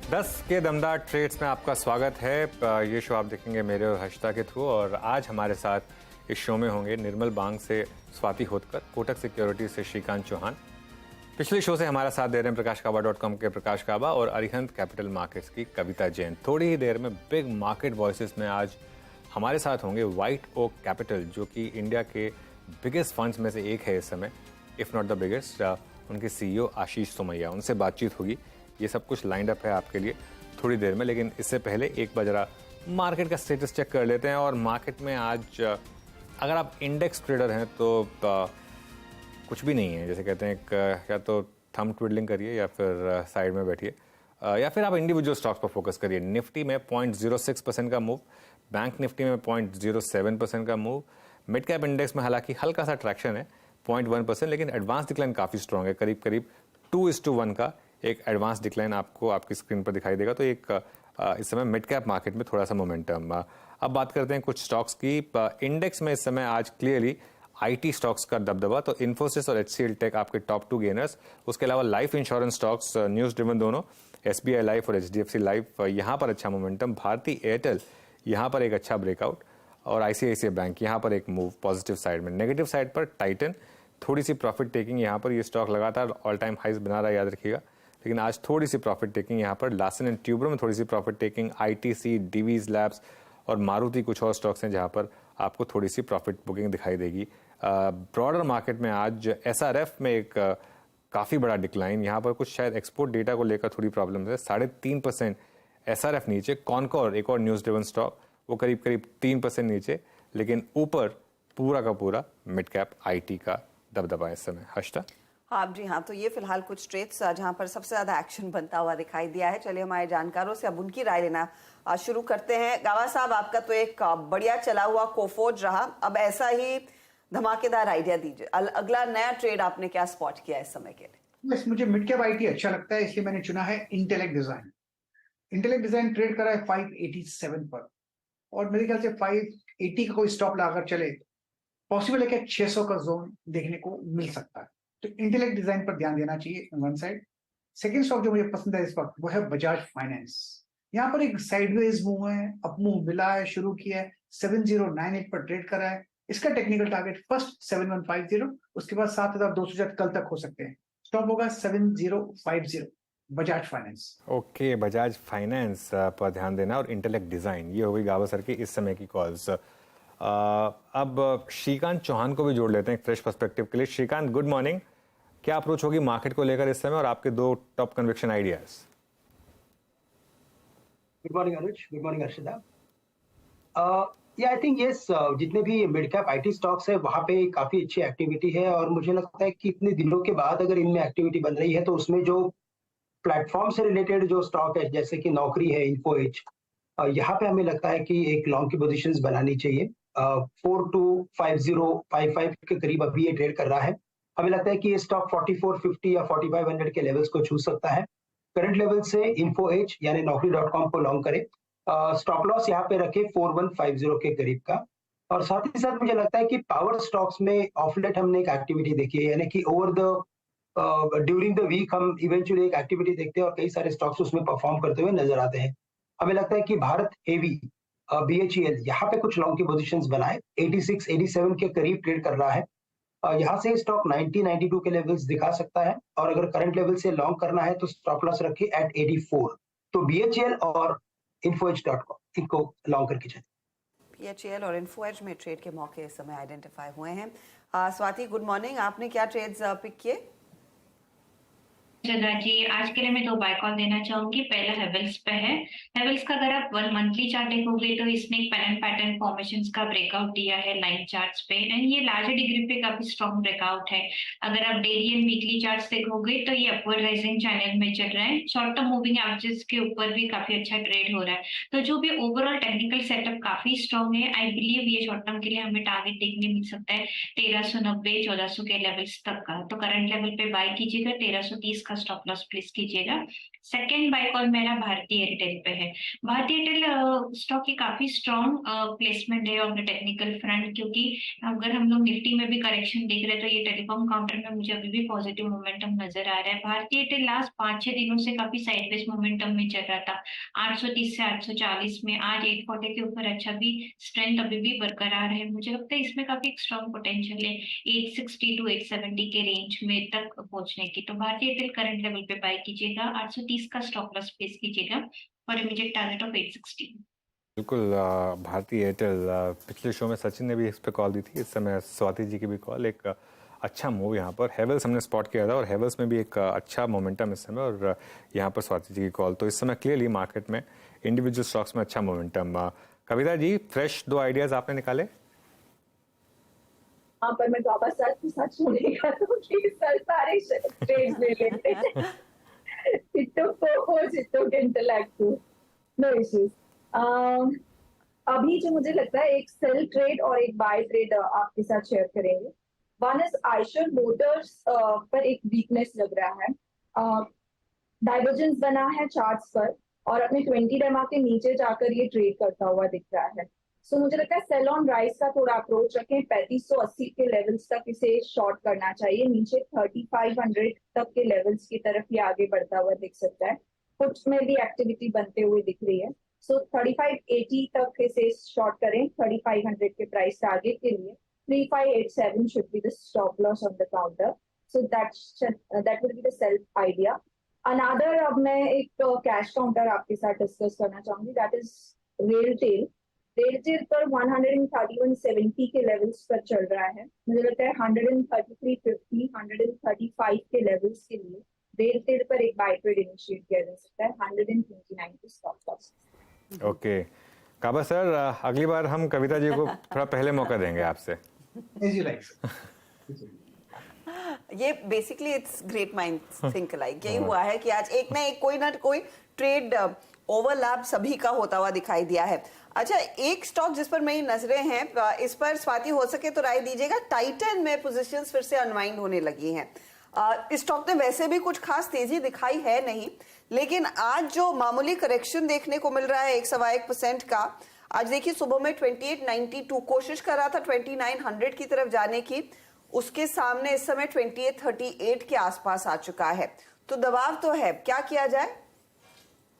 10 के दमदार ट्रेड्स में आपका स्वागत है। ये शो आप देखेंगे मेरे और हर्षिता के थ्रू, और आज हमारे साथ इस शो में होंगे निर्मल बांग से स्वाति होतकर, कोटक सिक्योरिटीज से श्रीकांत चौहान, पिछले शो से हमारा साथ दे रहे हैं प्रकाशकाबा.com के प्रकाश काबा और अरिहंत कैपिटल मार्केट्स की कविता जैन। थोड़ी ही देर में बिग मार्केट वॉइसेस में आज हमारे साथ होंगे व्हाइट ओक कैपिटल, जो कि इंडिया के बिगेस्ट फंड्स में से एक है इस समय, इफ नॉट द बिगेस्ट। उनके सीईओ आशीष सोमैया, उनसे बातचीत होगी। ये सब कुछ लाइंड अप है आपके लिए थोड़ी देर में, लेकिन इससे पहले एक बार जरा मार्केट का स्टेटस चेक कर लेते हैं। और मार्केट में आज अगर आप इंडेक्स ट्रेडर हैं तो कुछ भी नहीं है, जैसे कहते हैं, या तो थंब ट्विडलिंग करिए या फिर साइड में बैठिए, या फिर आप इंडिविजुअल स्टॉक्स पर फोकस करिए। निफ्टी में 0.06% का मूव, बैंक निफ्टी में 0.07% का मूव, मिड कैप इंडेक्स में हालांकि हल्का सा ट्रैक्शन है 0.1%, लेकिन एडवांस डिक्लाइन काफ़ी स्ट्रॉन्ग है, करीब करीब 2:1 का एक एडवांस डिक्लाइन आपको आपकी स्क्रीन पर दिखाई देगा। तो एक इस समय मिड कैप मार्केट में थोड़ा सा मोमेंटम। अब बात करते हैं कुछ स्टॉक्स की। इंडेक्स में इस समय आज क्लियरली आईटी स्टॉक्स का दबदबा, तो इन्फोसिस और एचसीएल टेक आपके टॉप 2 गेनर्स। उसके अलावा life insurance stocks news driven दोनों, एसबीआई लाइफ और एचडीएफसी लाइफ, यहाँ पर अच्छा मोमेंटम। भारती एयरटेल यहाँ पर एक अच्छा ब्रेकआउट, और आईसीआईसीआई बैंक यहाँ पर एक मूव पॉजिटिव साइड में। नेगेटिव साइड पर टाइटन थोड़ी सी प्रॉफिट टेकिंग, यहाँ पर ये स्टॉक लगातार ऑल टाइम हाइज बना रहा है, याद रखिएगा, लेकिन आज थोड़ी सी प्रॉफिट टेकिंग यहाँ पर। लार्सन एंड ट्यूब्रो में थोड़ी सी profit taking, ITC, Divi's labs और मारुति कुछ और स्टॉक्स हैं जहाँ पर आपको थोड़ी सी प्रॉफिट बुकिंग दिखाई देगी। ब्रॉडर मार्केट में आज एसआरएफ में एक काफ़ी बड़ा डिक्लाइन, यहाँ पर कुछ शायद एक्सपोर्ट डेटा को लेकर थोड़ी प्रॉब्लम है। 3.5% एसआरएफ नीचे। कॉनकोर एक और न्यूज ड्रिवन स्टॉक, वो करीब करीब 3% नीचे, लेकिन ऊपर पूरा का पूरा मिड कैप आईटी का दबदबा इस समय। हर्षिता? हाँ जी हाँ, तो ये फिलहाल कुछ ट्रेड्स जहां पर सबसे ज्यादा एक्शन बनता हुआ दिखाई दिया है। चलिए हमारे जानकारों से अब उनकी राय लेना शुरू करते हैं। गावा साहब, आपका तो एक बढ़िया चला हुआ कोफोज रहा, अब ऐसा ही धमाकेदार आइडिया दीजिए। अगला नया ट्रेड आपने क्या स्पॉट किया इस समय के लिए? बस मुझे मिड कैप आईटी अच्छा लगता है, इसलिए मैंने चुना है intellect design. Intellect design trade करा है 587 पर, और मेरे ख्याल से 580 का कोई स्टॉप लगाकर चले, पॉसिबल है कि 600 का जोन देखने को मिल सकता है। तो इंटेलेक्ट डिजाइन पर ध्यान देना चाहिए वन साइड। सेकंड स्टॉक जो मुझे पसंद है इस वक्त वो है बजाज फाइनेंस। यहाँ पर एक साइडवेज मूव है, अप मूव मिला है, शुरू किया है, 7098 पर ट्रेड करा है। इसका टेक्निकल टारगेट फर्स्ट 7150, उसके बाद 7200 कल तक हो सकते हैं। स्टॉप होगा 7050, Bajaj finance. Okay, Bajaj finance पर ध्यान देना, और इंटेलेक्ट डिजाइन, ये हो गई गावा सर की इस समय की कॉल्स। अब श्रीकांत चौहान को भी जोड़ लेते हैं एक फ्रेश पर्सपेक्टिव के लिए। Shrikant, good morning. क्या अप्रोच होगी मार्केट को लेकर इस समय, और आपके 2 top conviction ideas? Good morning Anuj, good morning Arshida. I think yes, जितने भी मिड कैप आईटी स्टॉक्स है वहां पे काफी अच्छी एक्टिविटी है, और मुझे लगता है कि इतने दिनों के बाद अगर इनमें एक्टिविटी बन रही है तो उसमें जो प्लेटफॉर्म से रिलेटेड जो स्टॉक है, जैसे कि नौकरी है, इन्फो एज, यहाँ पे हमें लगता है कि एक लॉन्ग की पोजीशंस बनानी चाहिए। 425055 के करीब अभी ये ट्रेड कर रहा है। हमें लगता है कि ये स्टॉक 4450 या 4500 के लेवल्स को छू सकता है। करंट लेवल से इन्फो एज यानी naukri.com को लॉन्ग करे। स्टॉप लॉस यहाँ पे रखे 4150 के करीब का। और साथ ही साथ मुझे लगता है कि पावर स्टॉक्स में ऑफ लेट हमने एक एक्टिविटी देखी है, यानी कि over the during the week हम इवेंचुअली एक एक्टिविटी देखते हैं और कई सारे स्टॉक्स उसमें परफॉर्म करते हुए नजर आते हैं। हमें लगता है कि भारत हेवी, BHEL, यहाँ पे कुछ लॉन्ग की पोजीशंस बनाए। 86 87 के करीब ट्रेड कर रहा है। यहाँ से स्टॉक 90 92 के लेवल्स दिखा सकता है, और अगर करंट लेवल से लॉन्ग करना है तो स्टॉप लॉस रखे एट 84। तो BHEL और infoedge.com इनको लॉन्ग करके चलिए। BHEL और इन्फोएज में ट्रेड के मौके इस समय आइडेंटिफाई हुए हैं। Swati, good morning. आपने क्या ट्रेड्स पिक किए? चंद्रा जी, आज के लिए मैं 2 बाय कॉल देना चाहूंगी। पहला हेवल्स पे है। हेवल्स का अगर आप 1 मंथली चार्ट देखोगे तो इसने एक पैटर्न फॉर्मेशंस का ब्रेकआउट दिया है लाइन चार्ट्स पे, एंड ये लार्ज डिग्री पे काफी स्ट्रॉन्ग ब्रेकआउट है। अगर आप डेली एंड वीकली चार्ट्स देखोगे तो ये अपवर्ड राइजिंग चैनल में चल रहा है। शॉर्ट टर्म मूविंग एवरेजेस के ऊपर भी काफी अच्छा ट्रेड हो रहा है, तो जो भी ओवरऑल टेक्निकल सेटअप काफी स्ट्रॉन्ग है। आई बिलीव ये शॉर्ट टर्म के लिए हमें टारगेट देखने मिल सकता है 1390 1400 के लेवल्स तक का। तो करंट लेवल पे बाय कीजिएगा, 1330 का स्टॉप लॉस प्लेस कीजिएगा। सेकेंड बाय कॉल मेरा भारतीय एयरटेल पे है। भारतीय एयरटेल स्टॉक की काफी स्ट्रॉन्ग प्लेसमेंट है ऑन द टेक्निकल फ्रंट, क्योंकि अगर हम लोग निफ्टी में भी करेक्शन देख रहे हैं तो ये टेलीकॉम काउंटर में मुझे अभी भी पॉजिटिव मोमेंटम नजर आ रहा है। भारतीय एयरटेल लास्ट 5-6 दिनों से काफी साइडवेज मोमेंटम में चल रहा था 830 से 840 में, आज 840 के ऊपर अच्छा भी स्ट्रेंथ अभी भी बरकरार है। मुझे लगता है इसमें काफी स्ट्रॉन्ग पोटेंशियल है 860 टू 870 के रेंज में तक पहुंचने की। तो भारतीय एयरटेल करंट लेवल पे बाय कीजिएगा, 830 का स्टॉप लॉस प्लेस कीजिएगा और इमीडिएट टारगेट ऑफ 860। बिल्कुल भारतीय एयरटेल पिछले शो में सचिन ने भी इस पर कॉल दी थी, इस समय स्वाति जी की भी कॉल। एक अच्छा मूव यहाँ पर हेवल्स हमने स्पॉट किया था और हेवल्स में भी एक अच्छा मोमेंटम इस समय, और यहाँ पर स्वाति जी की कॉल। तो इस समय क्लियरली मार्केट में इंडिविजुअल स्टॉक्स में अच्छा momentum. Kavita ji, fresh 2 ideas आपने निकाले? हाँ, पर मैं वापस सच सुनेगा तो प्लीज सर सारे ट्रेड्स ले लेते हैं। It took 4 hours, it took intellect too. No issues. अभी जो मुझे लगता है एक सेल ट्रेड और एक बाय ट्रेड आपके साथ शेयर करेंगे। वन इज आइशर मोटर्स पर एक वीकनेस लग रहा है, डाइवर्जेंस बना है चार्ट्स पर और अपने 20 डेमा के नीचे जाकर ये ट्रेड करता हुआ दिख रहा है। सो मुझे लगता है सेल ऑन राइस का थोड़ा अप्रोच रखें, 3580 के लेवल्स तक इसे शॉर्ट करना चाहिए, नीचे 3500 तक के लेवल्स की तरफ ये आगे बढ़ता हुआ दिख सकता है। पुट्स में भी एक्टिविटी बनते हुए दिख रही है, सो 3580 तक इसे शॉर्ट करें 3500 के प्राइस टारगेट के लिए। 3587 should be the stop loss on the counter, so that will be the sell idea. Another अब मैं एक कैश काउंटर आपके साथ डिस्कस करना चाहूंगी, दैट इज रेलटेल। रेलटेल पर 131.70 के लेवल्स पर चल रहा है, मुझे लगता है 133.50 135 के लेवल्स के लिए रेलटेल पर एक बाय ट्रेड इनिशिएट किया जा सकता है, 129 के स्टॉप लॉस। ओके काबा सर, अगली बार हम कविता जी को थोड़ा पहले मौका देंगे आपसे। ये basically it's great minds think like, यही हुआ है कि आज एक ना कोई ट्रेड ओवरलैप सभी का होता हुआ दिखाई दिया है। अच्छा, एक स्टॉक जिस पर मेरी नजरें हैं, इस पर स्वाति हो सके तो राय दीजिएगा। टाइटन में पोजीशंस फिर से अनवाइंड होने लगी हैं। इस स्टॉक ने वैसे भी कुछ खास तेजी दिखाई है नहीं, लेकिन आज जो मामूली करेक्शन देखने को मिल रहा है 1.1% का, आज देखिए सुबह में 2892 कोशिश कर रहा था 2900 की तरफ जाने की, उसके सामने इस समय 2838 के आसपास आ चुका है। तो दबाव तो है, क्या किया जाए?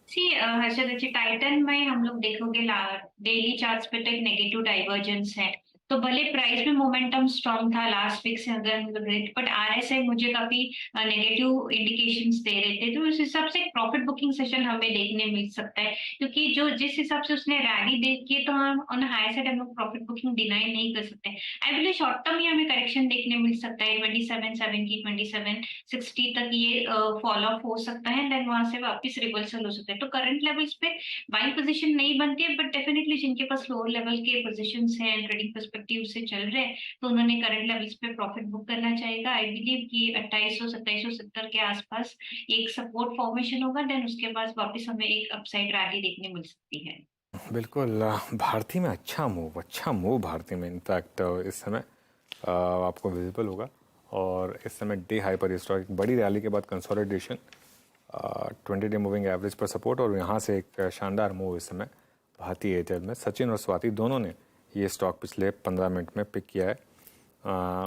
हर्षद जी, टाइटन में हम लोग देखोगे डेली चार्ट्स पे तो एक नेगेटिव डाइवर्जेंस है, तो भले प्राइस में मोमेंटम स्ट्रॉन्ग था लास्ट वीक से अगर हम लोग, बट आरएसआई मुझे काफी नेगेटिव इंडिकेशंस दे रहे थे। तो उस हिसाब से प्रॉफिट बुकिंग सेशन हमें देखने मिल सकता है, क्योंकि जो जिस हिसाब से उसने रैली देखी तो हम ऑन हाई साइड हम लोग प्रॉफिट बुकिंग डिनाई नहीं कर सकते। आई बिलीव शॉर्ट टर्म ही हमें करेक्शन देखने मिल सकता है 27.70 27.60 तक ये फॉल ऑफ हो सकता है, देन वहां से वापस रिवर्सल हो सकता है। तो करंट लेवल्स पे बाइंग पोजीशन नहीं बनती है, बट डेफिनेटली जिनके पास लोअर लेवल के पोजीशंस हैं ट्रेडिंग पर्सपेक्टिव से चल रहे हैं, तो उन्होंने करंट लेवल्स पे प्रॉफिट बुक करना चाहिएगा। आई बिलीव कि 2800-2770 के आसपास एक सपोर्ट फॉर्मेशन होगा, देन उसके बाद वापस हमें एक अपसाइड रैली देखने मिल सकती है। बिल्कुल, भारती में अच्छा मूव भारती में इनफैक्ट इस समय आपको विजिबल होगा, और इस समय डे हाई पर स्टॉक एक बड़ी रैली के बाद कंसोलिडेशन, 20 डे मूविंग एवरेज पर सपोर्ट, और यहाँ से एक शानदार मूव इस समय भारतीय एयरटेल में। सचिन और स्वाति दोनों ने ये स्टॉक पिछले 15 मिनट में पिक किया है।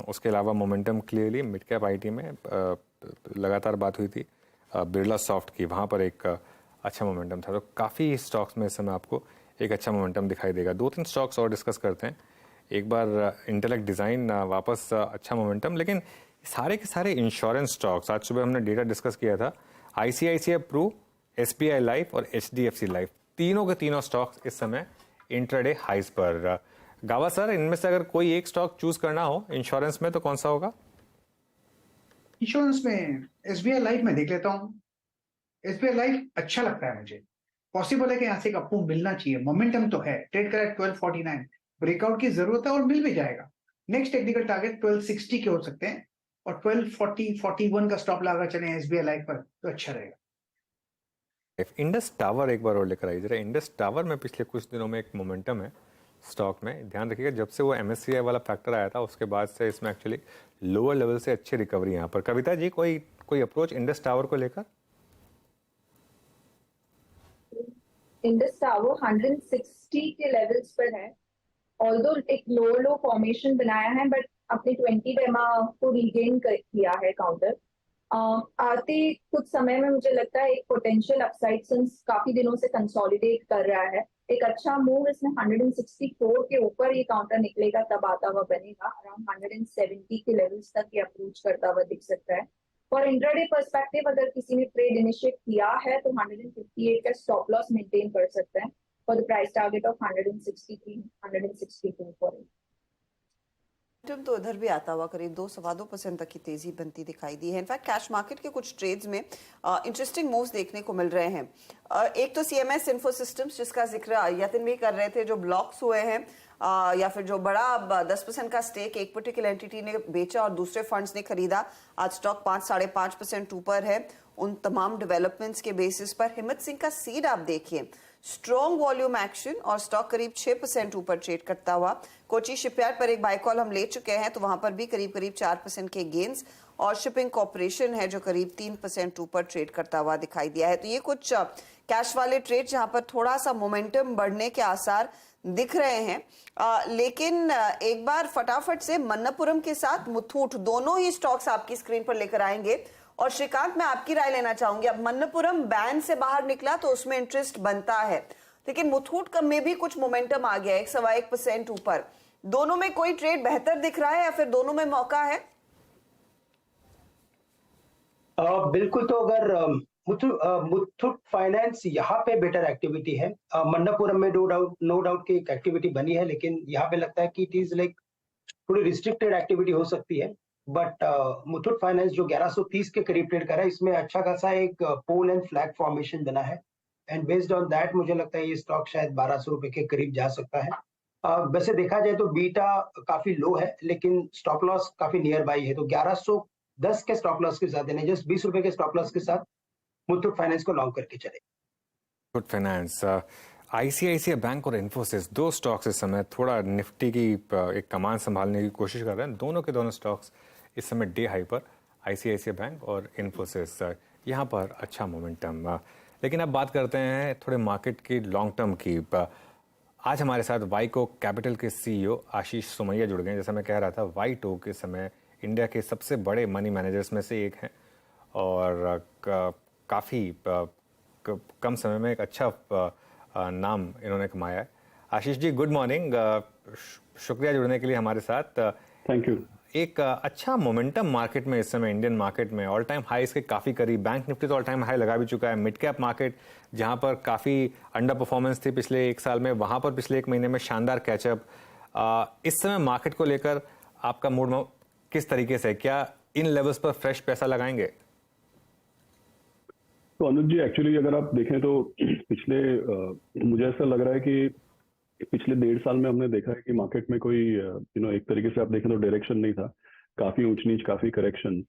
उसके अलावा momentum clearly mid cap IT में लगातार बात हुई थी बिरला सॉफ्ट की, वहाँ पर एक अच्छा मोमेंटम था। तो काफ़ी स्टॉक्स में इस समय आपको एक अच्छा मोमेंटम दिखाई देगा। 2-3 स्टॉक्स और डिस्कस करते हैं। एक बार इंटेलेक्ट डिज़ाइन वापस अच्छा मोमेंटम, लेकिन सारे के सारे इंश्योरेंस स्टॉक्स, आज सुबह हमने डेटा डिस्कस किया था, ICICI प्रू, SBI लाइफ और HDFC लाइफ, तीनों के तीनों स्टॉक्स इस समय इंट्राडे हाइज पर। गावा सर, इनमें से अगर कोई एक स्टॉक चूज करना हो इंश्योरेंस में तो कौन सा होगा? इंश्योरेंस में SBI लाइफ में देख लेता हूँ। SBI लाइफ अच्छा लगता है मुझे, पॉसिबल है कि यहाँ से एक अप मिलना चाहिए, मोमेंटम तो है, ट्रेड करा 1249, ब्रेकआउट की जरूरत है और मिल भी जाएगा। नेक्स्ट टेक्निकल टारगेट 1260 के हो सकते हैं और 1240-41 का स्टॉप लगा चले SBI लाइफ पर तो अच्छा रहेगा। इंडस टावर एक बार और लेकर आई जरा। इंडस टावर में पिछले कुछ दिनों में एक मोमेंटम है, स्टॉक में। ध्यान रखिएगा जब से वो MSCI वाला फैक्टर आया था उसके बाद से इसमें एक्चुअली लोअर लेवल से अच्छी रिकवरी यहाँ पर। कविता जी कोई अप्रोच इंडस टावर को लेकर? इंडस टावर 160 के लेवल्स पर है, ऑल्दो एक लो फॉर्मेशन बनाया है बट अपने 20 डेमा को रिगेन किया है काउंटर। आते कुछ समय में मुझे लगता है एक पोटेंशियल अपसाइड सिंस काफी दिनों से कंसोलिडेट कर रहा है, एक अच्छा मूव इसमें 164 के ऊपर ये काउंटर निकलेगा तब आता हुआ बनेगा। अराउंड 170 के लेवल्स तक ये अप्रोच करता हुआ दिख सकता है। फॉर इंट्राडे पर्सपेक्टिव अगर किसी ने ट्रेड इनिशिएट किया है तो 158 का स्टॉप लॉस मेंटेन कर सकते हैं for the price target of 163 162 for it. तो इधर भी आता हुआ करीब 2-2.25% तक की तेजी बनती दिखाई दी है। इनफैक्ट कैश मार्केट के कुछ ट्रेड्स में इंटरेस्टिंग मूव्स देखने को मिल रहे हैं। एक तो CMS इन्फो सिस्टम्स जिसका जिक्र यतिन भी कर रहे थे, जो ब्लॉक्स हुए हैं या फिर जो बड़ा 10% का स्टेक एक पर्टिकुलर एंटिटी ने बेचा और दूसरे फंड्स ने खरीदा, आज स्टॉक 5-5.5% ऊपर है। उन तमाम डेवलपमेंट्स के बेसिस पर हिम्मत सिंह का सीड आप देखिए, स्ट्रॉन्ग वॉल्यूम एक्शन और स्टॉक करीब 6% ऊपर ट्रेड करता हुआ। कोची शिपयार्ड पर एक बाय कॉल हम ले चुके हैं तो वहां पर भी करीब 4% के गेन्स, और शिपिंग कॉर्पोरेशन है जो करीब 3% ऊपर ट्रेड करता हुआ दिखाई दिया है। तो ये कुछ कैश वाले ट्रेड जहां पर थोड़ा सा मोमेंटम बढ़ने के आसार दिख रहे हैं। लेकिन एक बार फटाफट से मन्नपुरम के साथ मुथूट दोनों ही स्टॉक्स आपकी स्क्रीन पर लेकर आएंगे। और श्रीकांत, मैं आपकी राय लेना चाहूंगी। अब मन्नपुरम बैन से बाहर निकला तो उसमें इंटरेस्ट बनता है, लेकिन मुथूट कम में भी कुछ मोमेंटम आ गया, 1.25% ऊपर। दोनों में कोई ट्रेड बेहतर दिख रहा है या फिर दोनों में मौका है? बिल्कुल। तो अगर मुथूट फाइनेंस यहाँ पे बेटर एक्टिविटी है, मन्नपुरम में नो डाउट की एक एक्टिविटी बनी है, लेकिन यहाँ पे लगता है कि इट इज लाइक थोड़ी रिस्ट्रिक्टेड एक्टिविटी हो सकती है। बट मुथूट फाइनेंस जो 1130 के करीब ट्रेड कर रहा है, इसमें अच्छा खासा एक पोल एंड फ्लैग फॉर्मेशन बना है, एंड बेस्ड ऑन दैट मुझे लगता है ये स्टॉक शायद 1200 रुपए के करीब जा सकता है। वैसे देखा जाए तो बीटा काफी लो है, लेकिन स्टॉप लॉस काफी नियर बाई है, तो 1110 के स्टॉप लॉस के साथ, यानी जस्ट 20 रुपए के स्टॉप लॉस के साथ मुथूट फाइनेंस को लॉन्ग करके चले। मुथूट फाइनेंस, ICICI बैंक और इन्फोसिस, दो स्टॉक्स इस समय थोड़ा निफ्टी की एक कमान संभालने की कोशिश कर रहे हैं। दोनों के दोनों स्टॉक्स इस समय डे हाई पर, ICICI बैंक और इन्फोसिस, यहाँ पर अच्छा मोमेंटम। लेकिन अब बात करते हैं थोड़े मार्केट की लॉन्ग टर्म की। आज हमारे साथ वाइको कैपिटल के CEO आशीष सोमैया जुड़ गए। जैसा मैं कह रहा था, वाइटो के समय इंडिया के सबसे बड़े मनी मैनेजर्स में से एक हैं और काफ़ी कम समय में एक अच्छा नाम इन्होंने कमाया है। आशीष जी, गुड मॉर्निंग, शुक्रिया जुड़ने के लिए हमारे साथ। Thank you. एक अच्छा मोमेंटम मार्केट में इस समय, इंडियन मार्केट में ऑल टाइम हाई के काफ़ी करीब, बैंक निफ्टी तो ऑल टाइम हाई लगा भी चुका है। मिड कैप मार्केट जहां पर काफ़ी अंडर परफॉर्मेंस थी पिछले एक साल में, वहां पर पिछले एक महीने में शानदार कैचअप। इस समय मार्केट को लेकर आपका मूड किस तरीके से, क्या इन लेवल्स पर फ्रेश पैसा लगाएंगे? तो अनुज जी, एक्चुअली अगर आप देखें तो पिछले मुझे ऐसा लग रहा है कि पिछले 1.5 साल में हमने देखा है कि मार्केट में कोई एक तरीके से आप देखें तो डायरेक्शन नहीं था, काफी ऊंच नीच, काफी करेक्शन,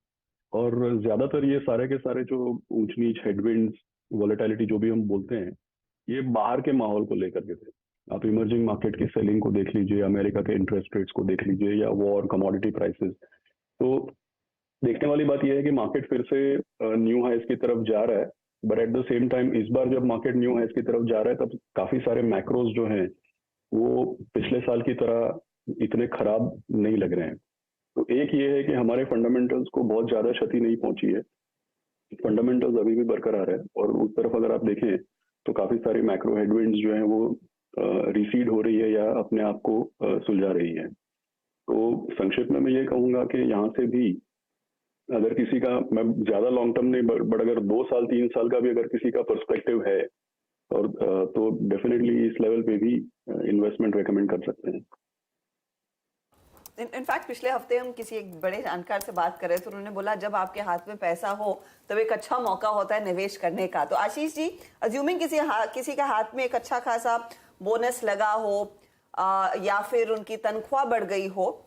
और ज्यादातर ये सारे के सारे जो ऊंच नीच, हेडविंड्स, वॉलेटिलिटी जो भी हम बोलते हैं, ये बाहर के माहौल को लेकर के थे। आप इमर्जिंग मार्केट की सेलिंग को देख लीजिए, अमेरिका के इंटरेस्ट रेट्स को देख लीजिए, या वॉर, कमोडिटी प्राइसेस। तो देखने वाली बात यह है कि मार्केट फिर से न्यू हाइस की तरफ जा रहा है, but at the same time इस बार जब मार्केट न्यू हाइस की तरफ जा रहा है तब काफी सारे मैक्रोज जो हैं वो पिछले साल की तरह इतने खराब नहीं लग रहे हैं। तो एक ये है कि हमारे फंडामेंटल्स को बहुत ज्यादा क्षति नहीं पहुंची है, फंडामेंटल्स अभी भी बरकरार है, और उस तरफ अगर आप देखें तो काफी सारी मैक्रो हेडविंड्स जो हैं वो रिसीड हो रही है या अपने आप को सुलझा रही है। तो संक्षिप्त में मैं ये कहूंगा कि यहाँ से भी अगर किसी का, मैं ज्यादा लॉन्ग टर्म नहीं, बट अगर 2 साल 3 साल का भी अगर किसी का पर्सपेक्टिव है और तो डेफिनेटली इस लेवल पे भी इन्वेस्टमेंट रेकमेंड कर सकते हैं। इनफैक्ट पिछले हफ्ते हम किसी एक बड़े जानकार से बात कर रहे थे, तो उन्होंने बोला जब आपके हाथ में पैसा हो तब एक अच्छा मौका होता है निवेश करने का। तो आशीष जी, अज्यूमिंग किसी के हाथ में एक अच्छा खासा बोनस लगा हो या फिर उनकी तनख्वाह बढ़ गई हो,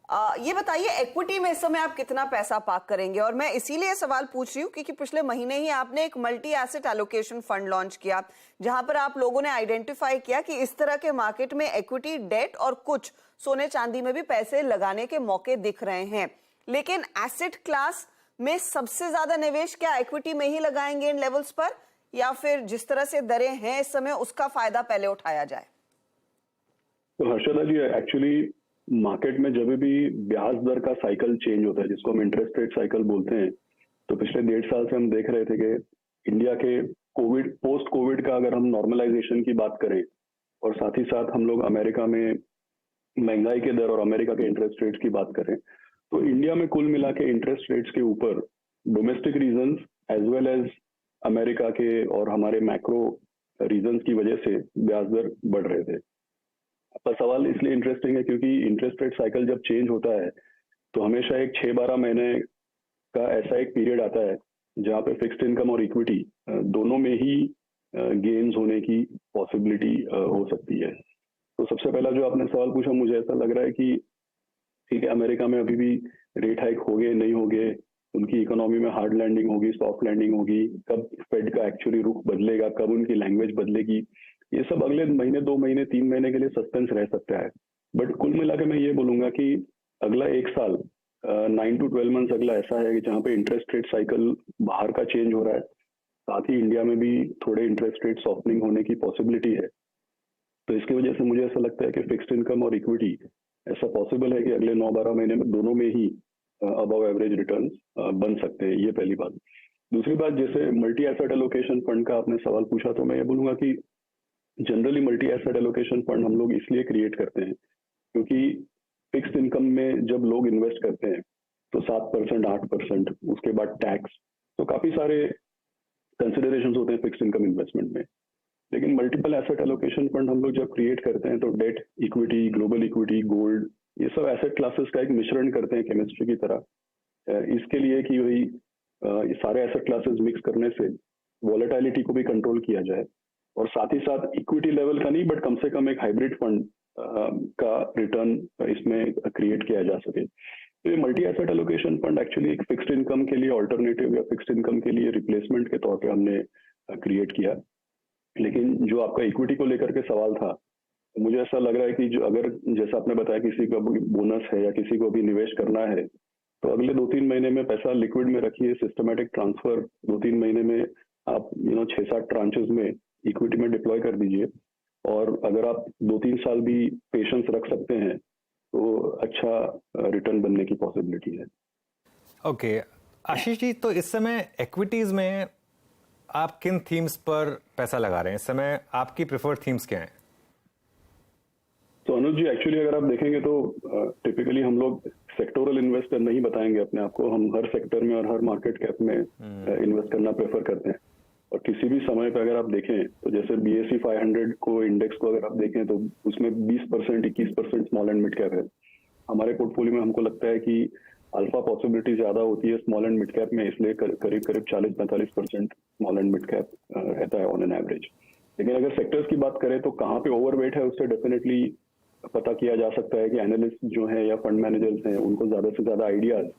ये बताइए इक्विटी में इस समय आप कितना पैसा पार्क करेंगे? और मैं इसीलिए सवाल पूछ रही हूँ क्योंकि पिछले महीने ही आपने एक multi asset allocation fund launch किया जहां पर आप लोगों ने आइडेंटिफाई किया कि इस तरह के मार्केट में इक्विटी, डेट और कुछ सोने चांदी में भी पैसे लगाने के मौके दिख रहे हैं। लेकिन एसेट क्लास में सबसे ज्यादा निवेश क्या इक्विटी में ही लगाएंगे इन लेवल्स पर, या फिर जिस तरह से दरें हैं इस समय उसका फायदा पहले उठाया जाए? तो हर्षदा जी, एक्चुअली मार्केट में जब भी ब्याज दर का साइकिल चेंज होता है, जिसको हम इंटरेस्ट रेट साइकिल बोलते हैं, तो पिछले 1.5 साल से हम देख रहे थे कि इंडिया के पोस्ट कोविड का अगर हम नॉर्मलाइजेशन की बात करें और साथ ही साथ हम लोग अमेरिका में महंगाई के दर और अमेरिका के इंटरेस्ट रेट्स की बात करें, तो इंडिया में कुल मिला के इंटरेस्ट रेट्स के ऊपर domestic reasons as well as America के और हमारे मैक्रो रीजंस की वजह से ब्याज दर बढ़ रहे थे। आपका सवाल इसलिए इंटरेस्टिंग है क्योंकि इंटरेस्ट रेट साइकिल जब चेंज होता है तो हमेशा एक 6-12 महीने का ऐसा एक पीरियड आता है जहाँ पे फिक्स्ड इनकम और इक्विटी दोनों में ही गेन्स होने की पॉसिबिलिटी हो सकती है। तो सबसे पहला जो आपने सवाल पूछा, मुझे ऐसा लग रहा है कि ठीक है, अमेरिका में अभी भी रेट हाइक हो गए नहीं हो गए, उनकी इकोनॉमी में हार्ड लैंडिंग होगी, सॉफ्ट लैंडिंग होगी, कब फेड का एक्चुअली रुख बदलेगा, कब उनकी लैंग्वेज बदलेगी, ये सब अगले महीने, 2 महीने, 3 महीने के लिए सस्पेंस रह सकता है। बट कुल मिला के मैं ये बोलूंगा कि अगला 1 साल 9 to 12 मंथ्स अगला ऐसा है कि जहाँ पे इंटरेस्ट रेट साइकिल बाहर का चेंज हो रहा है, साथ ही इंडिया में भी थोड़े इंटरेस्ट रेट सॉफ्टनिंग होने की पॉसिबिलिटी है। तो इसकी वजह से मुझे ऐसा लगता है कि फिक्स्ड इनकम और इक्विटी ऐसा पॉसिबल है कि अगले 9-12 महीने में दोनों में ही अबव एवरेज रिटर्न बन सकते हैं। ये पहली बात। दूसरी बात, जैसे मल्टी एसेट एलोकेशन फंड का आपने सवाल पूछा, तो मैं ये बोलूंगा कि generally multi asset allocation fund हम लोग इसलिए क्रिएट करते हैं क्योंकि फिक्स्ड इनकम में जब लोग इन्वेस्ट करते हैं तो 7%, 8%, उसके बाद टैक्स, तो काफी सारे कंसिडरेशंस होते हैं फिक्स्ड इनकम इन्वेस्टमेंट में। लेकिन मल्टीपल एसेट एलोकेशन फंड हम लोग जब क्रिएट करते हैं तो debt, equity, global equity, gold, ये सब एसेट क्लासेस का एक मिश्रण करते हैं केमिस्ट्री की तरह, इसके लिए कि वही ये सारे एसेट क्लासेस मिक्स करने से वॉलेटिलिटी को भी कंट्रोल किया जाए और साथ ही साथ इक्विटी लेवल का नहीं बट कम से कम एक हाइब्रिड फंड का रिटर्न इसमें क्रिएट किया जा सके। तो ये multi asset allocation fund actually एक फिक्स्ड इनकम के लिए ऑल्टरनेटिव या फिक्स्ड इनकम के लिए रिप्लेसमेंट के तौर पे हमने क्रिएट किया। लेकिन जो आपका इक्विटी को लेकर के सवाल था, मुझे ऐसा लग रहा है कि जो अगर जैसा आपने बताया किसी को बोनस है या किसी को भी निवेश करना है तो अगले 2-3 महीने में पैसा लिक्विड में रखिए, सिस्टमेटिक ट्रांसफर 2-3 महीने में आप 6-7 ट्रांचेस में इक्विटी में डिप्लॉय कर दीजिए और अगर आप 2-3 साल भी पेशेंस रख सकते हैं तो अच्छा रिटर्न बनने की पॉसिबिलिटी है। ओके, आशीष जी, तो इस समय एक्विटीज में आप किन थीम्स पर पैसा लगा रहे हैं? इस समय आपकी प्रेफर्ड थीम्स क्या हैं? तो अनुज जी, एक्चुअली अगर आप देखेंगे तो टिपिकली हम लोग सेक्टोरल इन्वेस्टर नहीं बताएंगे अपने आप को, हम हर सेक्टर में और हर मार्केट कैप में इन्वेस्ट करना प्रेफर करते हैं। और किसी भी समय पे अगर आप देखें तो जैसे BSE 500 को इंडेक्स को अगर आप देखें तो उसमें 20%, 21% स्मॉल एंड मिड कैप है। हमारे पोर्टफोलियो में हमको लगता है कि अल्फा पॉसिबिलिटी ज्यादा होती है स्मॉल एंड मिड कैप में, इसलिए करीब 40-45% स्मॉल एंड मिड कैप रहता है ऑन एन एवरेज। लेकिन अगर सेक्टर्स की बात करें तो कहाँ पे ओवरवेट है उससे डेफिनेटली पता किया जा सकता है कि एनालिस्ट जो है या फंड मैनेजर्स हैं उनको ज्यादा से ज्यादा आइडियाज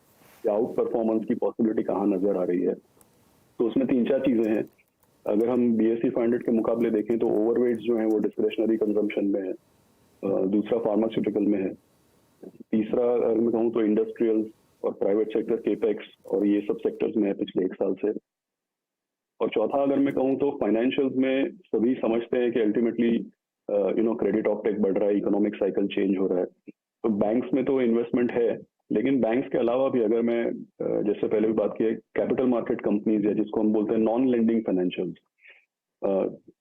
या आउट परफॉर्मेंस की पॉसिबिलिटी कहाँ नजर आ रही है। तो उसमें 3-4 चीजें हैं। अगर हम BSE 500 के मुकाबले देखें तो ओवरवेट जो है वो डिस्क्रिशनरी कंजम्पशन में है, दूसरा फार्मास्यूटिकल में है, तीसरा अगर मैं कहूँ तो इंडस्ट्रियल और प्राइवेट सेक्टर केपेक्स और ये सब सेक्टर्स में है पिछले 1 साल से, और चौथा अगर मैं कहूँ तो फाइनेंशियल्स में सभी समझते हैं कि अल्टीमेटली क्रेडिट ऑपटेक बढ़ रहा है, इकोनॉमिक साइकिल चेंज हो रहा है, तो बैंक्स में तो इन्वेस्टमेंट है। लेकिन बैंक्स के अलावा भी अगर मैं जैसे पहले भी बात की कैपिटल मार्केट कंपनीज है जिसको हम बोलते हैं नॉन लेंडिंग फाइनेंशियल्स,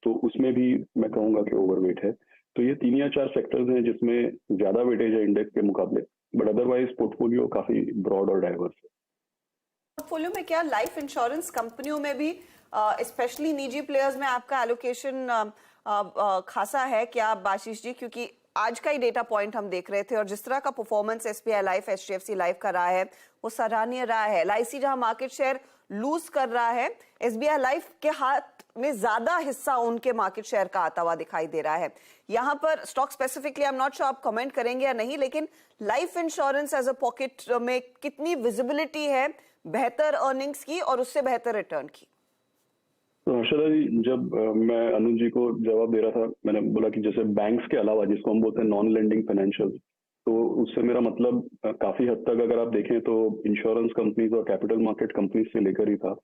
तो उसमें भी मैं कहूँगा कि ओवरवेट है। तो ये 3 या 4 सेक्टर्स हैं जिसमें ज्यादा वेटेज है इंडेक्स के मुकाबले, बट अदरवाइज पोर्टफोलियो काफी ब्रॉड और डाइवर्स है। पोर्टफोलियो में क्या लाइफ इंश्योरेंस कंपनियों में भी स्पेशली निजी प्लेयर्स में आपका एलोकेशन खासा है क्या आशीष जी? क्योंकि आज का ही डेटा पॉइंट हम देख रहे थे और जिस तरह का performance SBI life, HDFC life का रहा है वो सराहनीय रहा है। LIC जहां मार्केट शेयर लूज कर रहा है। एसबीआई लाइफ के हाथ में ज्यादा हिस्सा उनके मार्केट शेयर का आता हुआ दिखाई दे रहा है। यहाँ पर stock specifically I am not sure आप कमेंट करेंगे या नहीं, लेकिन life insurance as a pocket में कितनी विजिबिलिटी है बेहतर अर्निंग्स की और उससे बेहतर रिटर्न की? तो हर्षदा जी, जब मैं अनुज जी को जवाब दे रहा था, मैंने बोला कि जैसे बैंक्स के अलावा जिसको हम बोलते हैं नॉन लेंडिंग फाइनेंशियल, तो उससे मेरा मतलब काफी हद तक अगर आप देखें तो इंश्योरेंस कंपनीज और कैपिटल मार्केट कंपनीज से लेकर ही था।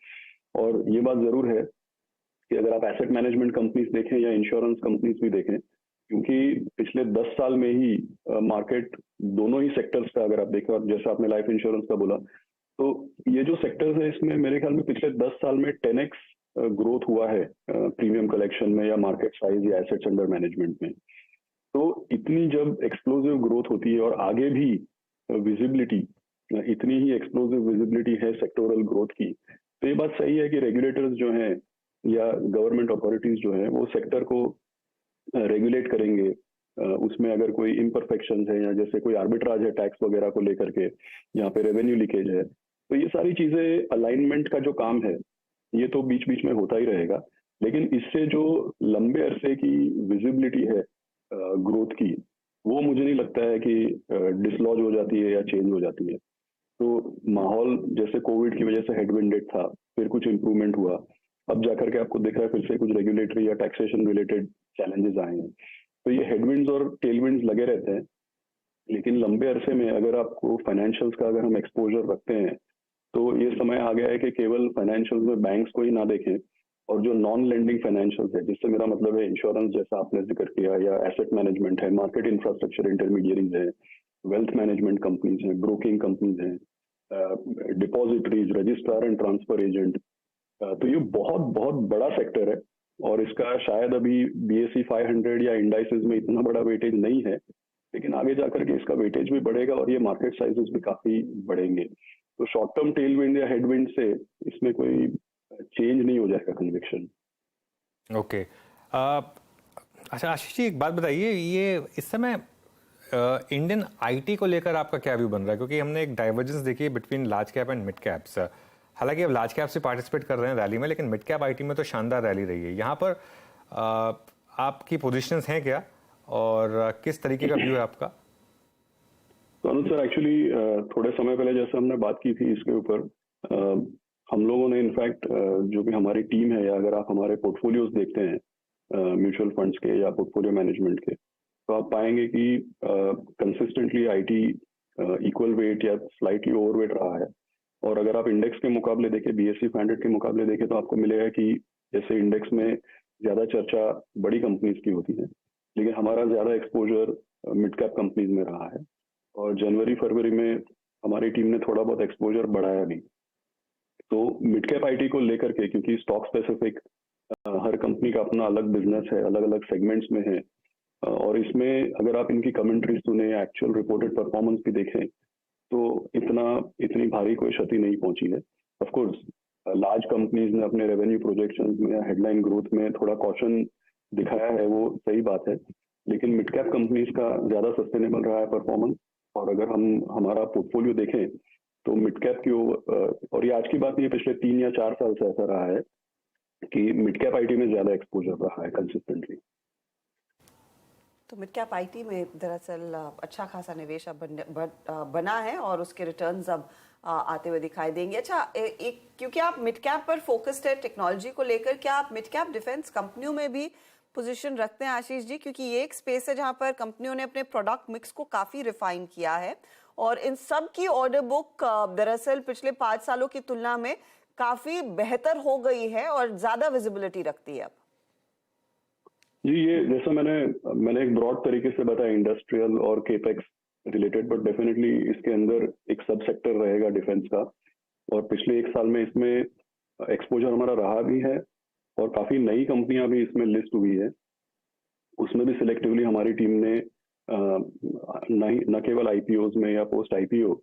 और ये बात जरूर है कि अगर आप एसेट मैनेजमेंट कंपनीज देखें या इंश्योरेंस कंपनीज भी देखें, क्योंकि पिछले 10 साल में ही मार्केट दोनों ही सेक्टर्स का अगर आप देखें, और जैसे आपने लाइफ इंश्योरेंस का बोला, तो ये जो सेक्टर्स है इसमें मेरे ख्याल में पिछले 10 साल में 10x ग्रोथ हुआ है प्रीमियम कलेक्शन में या मार्केट साइज या एसेट्स अंडर मैनेजमेंट में। तो इतनी जब एक्सप्लोसिव ग्रोथ होती है और आगे भी विजिबिलिटी, इतनी ही एक्सप्लोसिव विजिबिलिटी है सेक्टोरल ग्रोथ की, तो ये बात सही है कि रेगुलेटर्स जो हैं या गवर्नमेंट अथॉरिटीज जो हैं वो सेक्टर को रेगुलेट करेंगे। उसमें अगर कोई इम्परफेक्शन है या जैसे कोई आर्बिट्राज है टैक्स वगैरह को लेकर के, यहाँ पे रेवेन्यू लीकेज है, तो ये सारी चीजें अलाइनमेंट का जो काम है ये तो बीच बीच में होता ही रहेगा। लेकिन इससे जो लंबे अरसे की विजिबिलिटी है ग्रोथ की, वो मुझे नहीं लगता है कि डिसलॉज हो जाती है या चेंज हो जाती है। तो माहौल जैसे कोविड की वजह से हेडविंडेड था, फिर कुछ इम्प्रूवमेंट हुआ, अब जाकर के आपको दिख रहा है फिर से कुछ रेगुलेटरी या टैक्सेशन रिलेटेड चैलेंजेस आए हैं। तो ये हेडविंड्स और टेलविंड्स लगे रहते हैं, लेकिन लंबे अरसे में अगर आपको फाइनेंशियल्स का अगर हम एक्सपोजर रखते हैं, तो ये समय आ गया है कि केवल फाइनेंशियल्स में बैंक्स को ही ना देखें, और जो नॉन लेंडिंग फाइनेंशियल्स है, जिससे मेरा मतलब है इंश्योरेंस जैसा आपने जिक्र किया, या एसेट मैनेजमेंट है, मार्केट इंफ्रास्ट्रक्चर इंटरमीडियरीज है, वेल्थ मैनेजमेंट कंपनीज हैं, ब्रोकिंग कंपनीज हैं, depositories, registrar and transfer agent, तो ये बहुत बहुत बड़ा सेक्टर है और इसका शायद अभी BSE 500 या इंडाइसेस में इतना बड़ा वेटेज नहीं है, लेकिन आगे जाकर के इसका वेटेज भी बढ़ेगा और ये मार्केट साइजेस भी काफी बढ़ेंगे। तो शॉर्ट टर्म टेलविंड या हेडविंड से इसमें कोई चेंज नहीं हो जाएगा कन्विक्शन। ओके, अच्छा आशीष जी एक बात बताइए, ये इस समय इंडियन आईटी को लेकर आपका क्या व्यू बन रहा है? क्योंकि हमने एक डाइवर्जेंस देखी है between large cap and mid caps. हालांकि अब लार्ज कैप से पार्टिसिपेट कर रहे हैं रैली में, लेकिन मिड कैप आईटी में तो शानदार रैली रही है। यहाँ पर आपकी पोजीशंस हैं क्या और किस तरीके का व्यू है आपका? तो अनुज सर, एक्चुअली थोड़े समय पहले जैसे हमने बात की थी इसके ऊपर, हम लोगों ने इनफैक्ट जो भी हमारी टीम है, या अगर आप हमारे पोर्टफोलियोज देखते हैं म्यूचुअल फंड्स के या पोर्टफोलियो मैनेजमेंट के, तो आप पाएंगे कि कंसिस्टेंटली आईटी इक्वल वेट या स्लाइटली ओवरवेट रहा है। और अगर आप इंडेक्स के मुकाबले देखें, BSE 500 के मुकाबले देखें, तो आपको मिलेगा कि जैसे इंडेक्स में ज्यादा चर्चा बड़ी कंपनीज की होती है, लेकिन हमारा ज्यादा एक्सपोजर मिड कैप कंपनीज में रहा है। और जनवरी फरवरी में हमारी टीम ने थोड़ा बहुत एक्सपोजर बढ़ाया भी। तो मिड कैप आईटी को लेकर के, क्योंकि स्टॉक स्पेसिफिक हर कंपनी का अपना अलग बिजनेस है, अलग अलग सेगमेंट्स में है, और इसमें अगर आप इनकी कमेंट्री सुने, एक्चुअल रिपोर्टेड परफॉर्मेंस भी देखें, तो इतनी भारी कोई क्षति नहीं पहुंची है। ऑफ कोर्स लार्ज कंपनीज ने अपने रेवेन्यू प्रोजेक्शंस में, हेडलाइन ग्रोथ में थोड़ा कॉशन दिखाया है, वो सही बात है, लेकिन मिड कैप कंपनीज का ज्यादा सस्टेनेबल रहा है परफॉर्मेंस। और अगर हम हमारा पोर्टफोलियो देखें तो मिड कैप की, और ये आज की बात नहीं है, पिछले 3 या 4 साल से ऐसा रहा है कि मिड कैप आईटी में ज्यादा एक्सपोजर रहा है कंसिस्टेंटली। तो मिड कैप आईटी में दरअसल अच्छा खासा निवेश अब बना है और उसके रिटर्न्स अब आते हुए दिखाई देंगे। अच्छा, एक क्योंकि आप मिड कैप पर फोकस्ड है टेक्नोलॉजी को लेकर, क्या आप मिड कैप डिफेंस कंपनियों में भी पोजीशन रखते हैं आशीष जी? क्योंकि ये एक स्पेस है जहां पर कंपनियों ने अपने प्रोडक्ट मिक्स को काफी रिफाइन किया है और इन सब की ऑर्डर बुक दरअसल पिछले 5 सालों की तुलना में काफी बेहतर हो गई है और ज्यादा विजिबिलिटी रखती है अब। जी, ये जैसा मैंने एक ब्रॉड तरीके से बताया इंडस्ट्रियल और केपेक्स रिलेटेड, बट डेफिनेटली इसके अंदर एक सब सेक्टर रहेगा डिफेंस का, और पिछले 1 साल में इसमें एक्सपोजर हमारा रहा भी है और काफी नई कंपनियां भी इसमें लिस्ट हुई है। उसमें भी सिलेक्टिवली हमारी टीम ने न केवल आईपीओज में या पोस्ट आईपीओ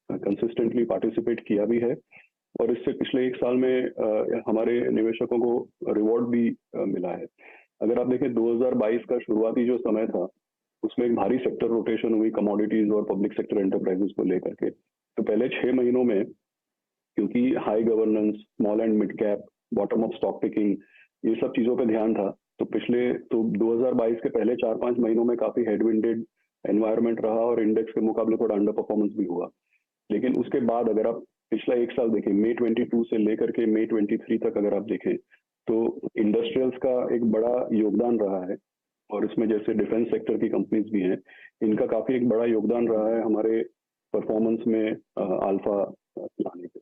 कंसिस्टेंटली पार्टिसिपेट किया भी है, और इससे पिछले 1 साल में हमारे निवेशकों को रिवॉर्ड भी मिला है। अगर आप देखें 2022 का शुरुआती जो समय था, उसमें एक भारी सेक्टर रोटेशन हुई कमोडिटीज और पब्लिक सेक्टर एंटरप्राइजेस को लेकर के। तो पहले 6 महीनों में क्योंकि high governance, small and mid cap, bottom up stock picking, ये सब चीज़ों पे ध्यान था। तो 2022 के पहले 4-5 महीनों में काफ़ी हेडविंडेड एनवायरनमेंट रहा और इंडेक्स के मुकाबले थोड़ा अंडर परफॉर्मेंस भी हुआ। लेकिन उसके बाद अगर आप पिछला एक साल देखें, मई 22 से लेकर के मई 23 तक अगर आप देखें, तो इंडस्ट्रियल्स का एक बड़ा योगदान रहा है। और इसमें जैसे डिफेंस सेक्टर की कंपनीज भी हैं, इनका काफ़ी एक बड़ा योगदान रहा है हमारे परफॉर्मेंस में अल्फा लाने पे।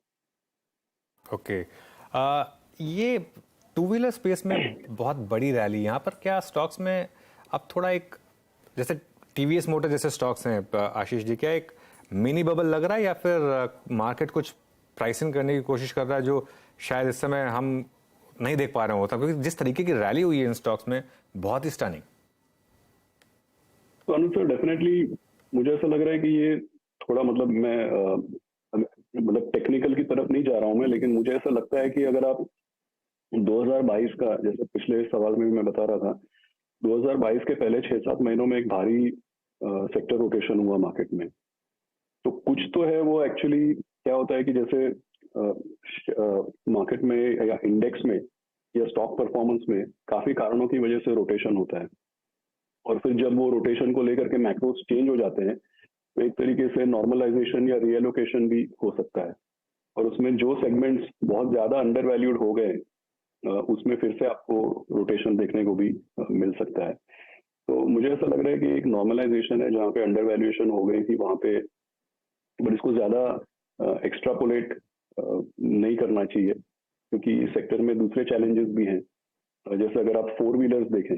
ओके, ये टू व्हीलर स्पेस में बहुत बड़ी रैली, यहाँ पर क्या स्टॉक्स में अब थोड़ा एक, जैसे टीवीएस मोटर जैसे स्टॉक्स हैं आशीष जी, क्या एक मिनी बबल लग रहा है या फिर मार्केट कुछ प्राइसिंग करने की कोशिश कर रहा है जो शायद इस समय हम नहीं देख पा रहे होता, क्योंकि जिस तरीके की रैली हुई है इन स्टॉक्स में बहुत ही स्टनिंग। तो अनुज सर, डेफिनेटली मुझे ऐसा लग रहा है कि ये थोड़ा मतलब टेक्निकल की तरफ नहीं जा रहा हूं मैं, लेकिन मुझे ऐसा लगता है कि अगर आप 2022 का, जैसे पिछले सवाल में भी मैं बता रहा था, 2022 के पहले 6-7 महीनों में एक भारी सेक्टर रोटेशन हुआ मार्केट में। तो कुछ तो है वो, एक्चुअली क्या होता है कि जैसे मार्केट में या इंडेक्स में या स्टॉक परफॉर्मेंस में काफी कारणों की वजह से रोटेशन होता है, और फिर जब वो रोटेशन को लेकर के मैक्रोस चेंज हो जाते हैं तो एक तरीके से नॉर्मलाइजेशन या रीएलोकेशन भी हो सकता है। और उसमें जो सेगमेंट्स बहुत ज्यादा अंडर वैल्यूड हो गए, उसमें फिर से आपको रोटेशन देखने को भी मिल सकता है। तो मुझे ऐसा लग रहा है कि एक नॉर्मलाइजेशन है जहाँ पे अंडर वैल्यूएशन हो गई थी वहाँ पे, बट इसको ज्यादा एक्स्ट्रापोलेट नहीं करना चाहिए, क्योंकि इस सेक्टर में दूसरे चैलेंजेस भी हैं। जैसे अगर आप 4 व्हीलर्स देखें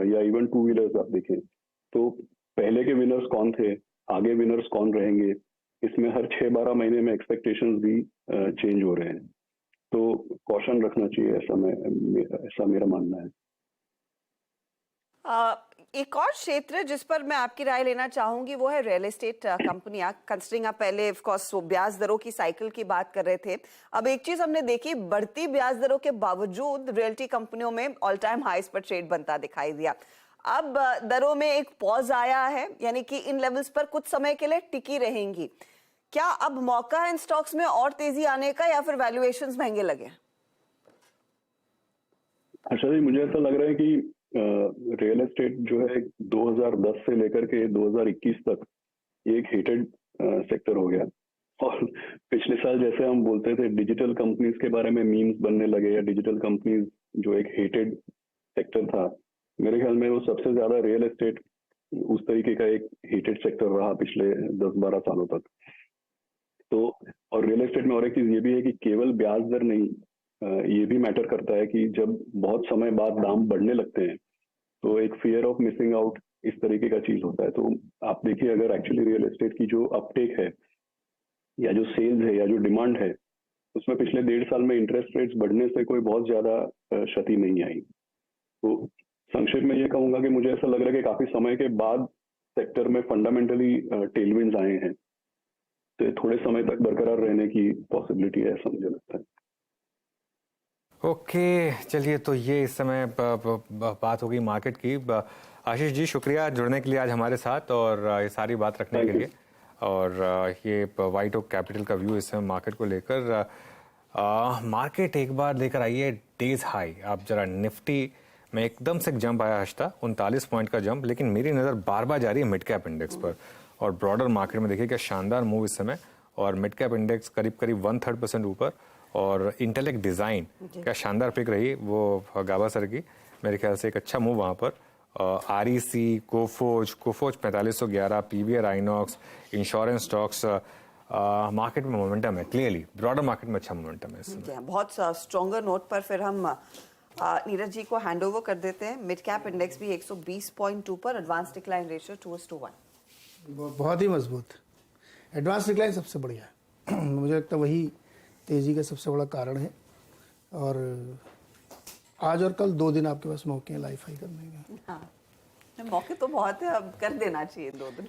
या इवन 2 व्हीलर्स आप देखें, तो पहले के विनर्स कौन थे, आगे विनर्स कौन रहेंगे, इसमें हर 6-12 महीने में एक्सपेक्टेशंस भी चेंज हो रहे हैं। तो कॉशन रखना चाहिए, ऐसा मेरा मानना है। एक और क्षेत्र जिस पर मैं आपकी राय लेना चाहूंगी वो है रियल एस्टेट कंपनियां। कंसिडरिंग आप पहले ऑफ कोर्स ब्याज दरों की साइकिल की बात कर रहे थे, अब एक चीज हमने देखी, बढ़ती ब्याज दरों के बावजूद रियल्टी कंपनियों में ऑल टाइम हाईस पर ट्रेड बनता दिखाई दिया। अब दरों में एक पॉज आया है, यानी कि इन लेवल्स पर कुछ समय के लिए टिकी रहेंगी। क्या अब मौका है इन स्टॉक्स में और तेजी आने का, या फिर वैल्यूएशंस महंगे लगे? अच्छा जी, मुझे ऐसा लग रहा है कि रियल एस्टेट जो है 2010 से लेकर के 2021 तक ये एक हेटेड सेक्टर हो गया। और पिछले साल जैसे हम बोलते थे डिजिटल कंपनीज के बारे में, मीम्स बनने लगे, या डिजिटल कंपनीज जो एक हेटेड सेक्टर था, मेरे ख्याल में वो सबसे ज्यादा रियल एस्टेट उस तरीके का एक हेटेड सेक्टर रहा पिछले 10-12 सालों तक। तो और रियल एस्टेट में और एक चीज ये भी है कि केवल ब्याज दर नहीं, ये भी मैटर करता है कि जब बहुत समय बाद दाम बढ़ने लगते हैं तो एक फियर ऑफ मिसिंग आउट, इस तरीके का चीज होता है। तो आप देखिए, अगर एक्चुअली रियल एस्टेट की जो अपटेक है या जो सेल्स है या जो डिमांड है, उसमें पिछले 1.5 साल में इंटरेस्ट रेट्स बढ़ने से कोई बहुत ज्यादा क्षति नहीं आई। तो संक्षेप में ये कहूंगा कि मुझे ऐसा लग रहा है कि काफी समय के बाद सेक्टर में फंडामेंटली टेलविंड्स आए हैं, तो थोड़े समय तक बरकरार रहने की पॉसिबिलिटी है, ऐसा मुझे लगता है। ओके, चलिए, तो ये इस समय बात होगी मार्केट की। आशीष जी, शुक्रिया जुड़ने के लिए आज हमारे साथ और ये सारी बात रखने के लिए। और ये व्हाइट ओक कैपिटल का व्यू इस समय मार्केट को लेकर। मार्केट एक बार लेकर आई है डेज हाई। आप जरा निफ्टी में एकदम से जंप आया हश्ता 39 पॉइंट का जंप, लेकिन मेरी नज़र बार बार जा रही है मिड कैप इंडेक्स पर। और ब्रॉडर मार्केट में देखिए क्या शानदार मूव इस समय, और मिड कैप इंडेक्स करीब करीब 1/3% ऊपर, और इंटेलेक्ट डिजाइन क्या शानदार पिक रही वो गाबा सर की, मेरे ख्याल से एक अच्छा मूव वहाँ पर। REC, Coforge 4511, PVR, INOX, insurance stocks, market में मोमेंटम है, क्लियरली ब्रॉडर मार्केट में अच्छा मोमेंटम है इस समय। बहुत स्ट्रॉन्गर नोट पर फिर हम नीरज जी को हैंडओवर कर देते हैं। मिड कैप इंडेक्स भी 120.2 पर, एडवांस डिक्लाइन रेशियो 2:1। बहुत ही मजबूत एडवांस डिक्लाइन सबसे बढ़िया है। मुझे लगता है वही तेजी का सबसे बड़ा कारण है। और आज और कल 2 दिन आपके पास मौके हैं लाइफ हाई करने के। हाँ, मौके तो बहुत है, अब कर देना चाहिए 2 दिन।